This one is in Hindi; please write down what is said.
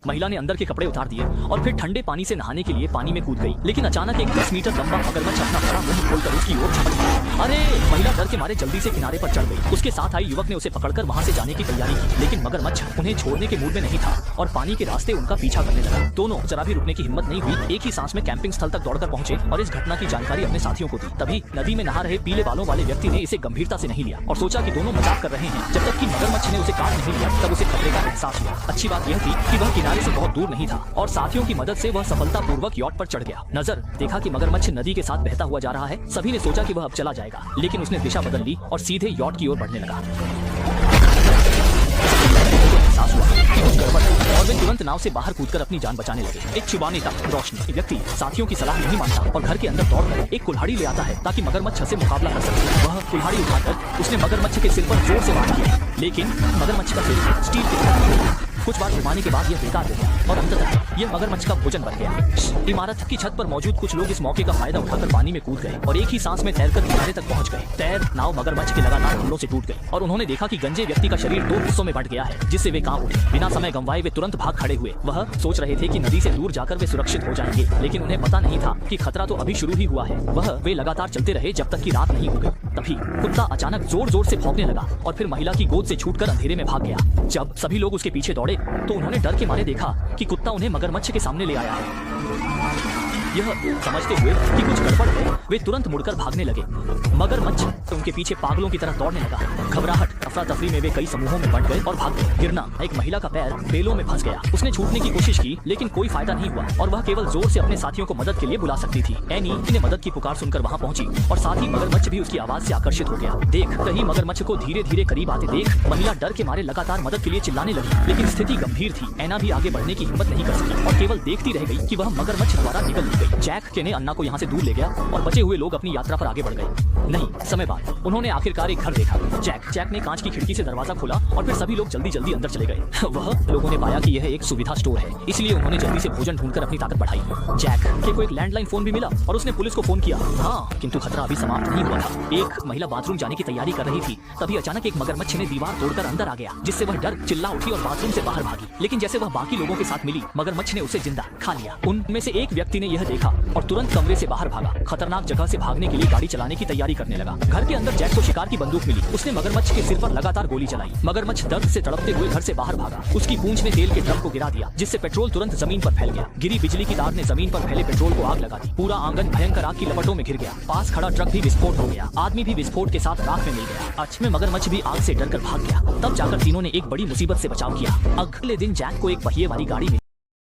महिला ने अंदर के कपड़े उतार दिए और फिर ठंडे पानी से नहाने के लिए पानी में कूद गई। लेकिन अचानक एक 10 मीटर लंबा मगरमच्छ अपना बड़ा मुंह खोलकर उसकी ओर झपट पड़ा। अरे! महिला डर के मारे जल्दी से किनारे पर चढ़ गई। उसके साथ आई युवक ने उसे पकड़कर वहां से जाने की तैयारी की, लेकिन मगरमच्छ उन्हें छोड़ने के मूड में नहीं था और पानी के रास्ते उनका पीछा करने लगा। दोनों जरा भी रुकने की हिम्मत नहीं हुई, एक ही सांस में कैंपिंग स्थल तक दौड़कर पहुंचे और इस घटना की जानकारी अपने साथियों को दी। तभी नदी में नहा रहे पीले बालों वाले व्यक्ति ने इसे गंभीरता से नहीं लिया और सोचा कि दोनों मजाक कर रहे हैं। जब तक कि मगरमच्छ ने उसे काट नहीं लिया तब उसे खतरे का एहसास हुआ। अच्छी बात यह थी कि वह किनारे से बहुत दूर नहीं था और साथियों की मदद से वह सफलतापूर्वक यॉट पर चढ़ गया। नजर देखा कि मगरमच्छ नदी के साथ बहता हुआ जा रहा है। सभी ने सोचा कि वह अब चला जाएगा, लेकिन उसने दिशा बदल ली और सीधे यॉट की ओर बढ़ने लगा। एहसास हुआ कि कुछ गड़बड़ है और वे तुरंत नाव से बाहर कूदकर अपनी जान बचाने लगे। एक चुबाने तक रोशनी व्यक्ति साथियों की सलाह नहीं मानता और घर के अंदर दौड़कर एक कुल्हाड़ी ले आता है ताकि मगरमच्छ से मुकाबला कर सके। वह कुल्हाड़ी उठाकर उसने मगरमच्छ के सिर पर जोर से वार किया, लेकिन मगरमच्छ का सिर स्टील के था। कुछ बार घुमाने के बाद यह बेकार हो गया और अंततः यह मगरमच्छ का भोजन बन गया। इमारत की छत पर मौजूद कुछ लोग इस मौके का फायदा उठाकर पानी में कूद गए और एक ही सांस में तैरकर किनारे तक पहुंच गए। तैर नाव मगरमच्छ के लगातार हमलों से टूट गई और उन्होंने देखा कि गंजे व्यक्ति का शरीर 2 हिस्सों में बंट गया है, जिससे वे कांप उठे। बिना समय गंवाए वे तुरंत भाग खड़े हुए। वह सोच रहे थे कि नदी से दूर जाकर वे सुरक्षित हो जाएंगे, लेकिन उन्हें पता नहीं था कि खतरा तो अभी शुरू ही हुआ है। वे लगातार चलते रहे जब तक कि रात नहीं हो गई। तभी कुत्ता अचानक जोर जोर से भौंकने लगा और फिर महिला की गोद से छूटकर अंधेरे में भाग गया। जब सभी लोग उसके पीछे दौड़े तो उन्होंने डर के मारे देखा कि कुत्ता उन्हें मगरमच्छ के सामने ले आया है। यह समझते हुए कि कुछ गड़बड़ है, वे तुरंत मुड़कर भागने लगे। मगरमच्छ उनके पीछे पागलों की तरह दौड़ने लगा। घबराहट अफरा तफरी में वे कई समूहों में बंट गए और भाग गए। गिरना, एक महिला का पैर बेलों में फंस गया। उसने छूटने की कोशिश की, लेकिन कोई फायदा नहीं हुआ और वह केवल जोर से अपने साथियों को मदद के लिए बुला सकती थी। एनी ने मदद की पुकार सुनकर वहां पहुंची और साथ ही मगरमच्छ भी उसकी आवाज से आकर्षित हो गया। देख रही मगरमच्छ को धीरे धीरे करीब आते देख महिला डर के मारे लगातार मदद के लिए चिल्लाने लगी, लेकिन स्थिति गंभीर थी। एना भी आगे बढ़ने की हिम्मत नहीं कर सकी और केवल देखती रह गई कि वह मगरमच्छ द्वारा निगल ली गई। जैक ने अन्ना को यहाँ से दूर ले गया और बचे हुए लोग अपनी यात्रा पर आगे बढ़ गए। नहीं, समय बाद उन्होंने आखिरकार एक घर देखा। जैक ने कांच की खिड़की से दरवाजा खोला और फिर सभी लोग जल्दी जल्दी अंदर चले गए। वह लोगों ने पाया कि यह एक सुविधा स्टोर है, इसलिए उन्होंने जल्दी से भोजन ढूंढकर अपनी ताकत बढ़ाई। जैक को एक लैंडलाइन फोन भी मिला और उसने पुलिस को फोन किया। हाँ, किंतु खतरा अभी समाप्त नहीं हुआ था। एक महिला बाथरूम जाने की तैयारी कर रही थी, तभी अचानक एक मगरमच्छ ने दीवार तोड़कर अंदर आ गया, जिससे वह डर चिल्ला उठी और बाथरूम से बाहर भागी। लेकिन जैसे वह बाकी लोगों के साथ मिली, मगरमच्छ ने उसे जिंदा खा लिया। उनमें से एक व्यक्ति ने यह देखा और तुरंत कमरे से बाहर भागा। खतरनाक जगह से भागने के लिए गाड़ी चलाने की तैयारी करने लगा। घर के अंदर जैक को शिकार की बंदूक मिली। उसने मगरमच्छ के सिर पर लगातार गोली चलाई। मगरमच्छ दर्द से तड़पते हुए घर से बाहर भागा। उसकी पूंछ ने तेल के ड्रम को गिरा दिया, जिससे पेट्रोल तुरंत जमीन पर फैल गया। गिरी बिजली की तार ने जमीन पर फैले पेट्रोल को आग लगा दी। पूरा आंगन भयंकर आग की लपटों में घिर गया। पास खड़ा ट्रक भी विस्फोट हो गया। आदमी भी विस्फोट के साथ राख में मिल गया। में मगरमच्छ भी आग से डरकर भाग गया। तब जाकर तीनों ने एक बड़ी मुसीबत से बचाव किया। अगले दिन जैक को एक पहिए वाली गाड़ी मिली।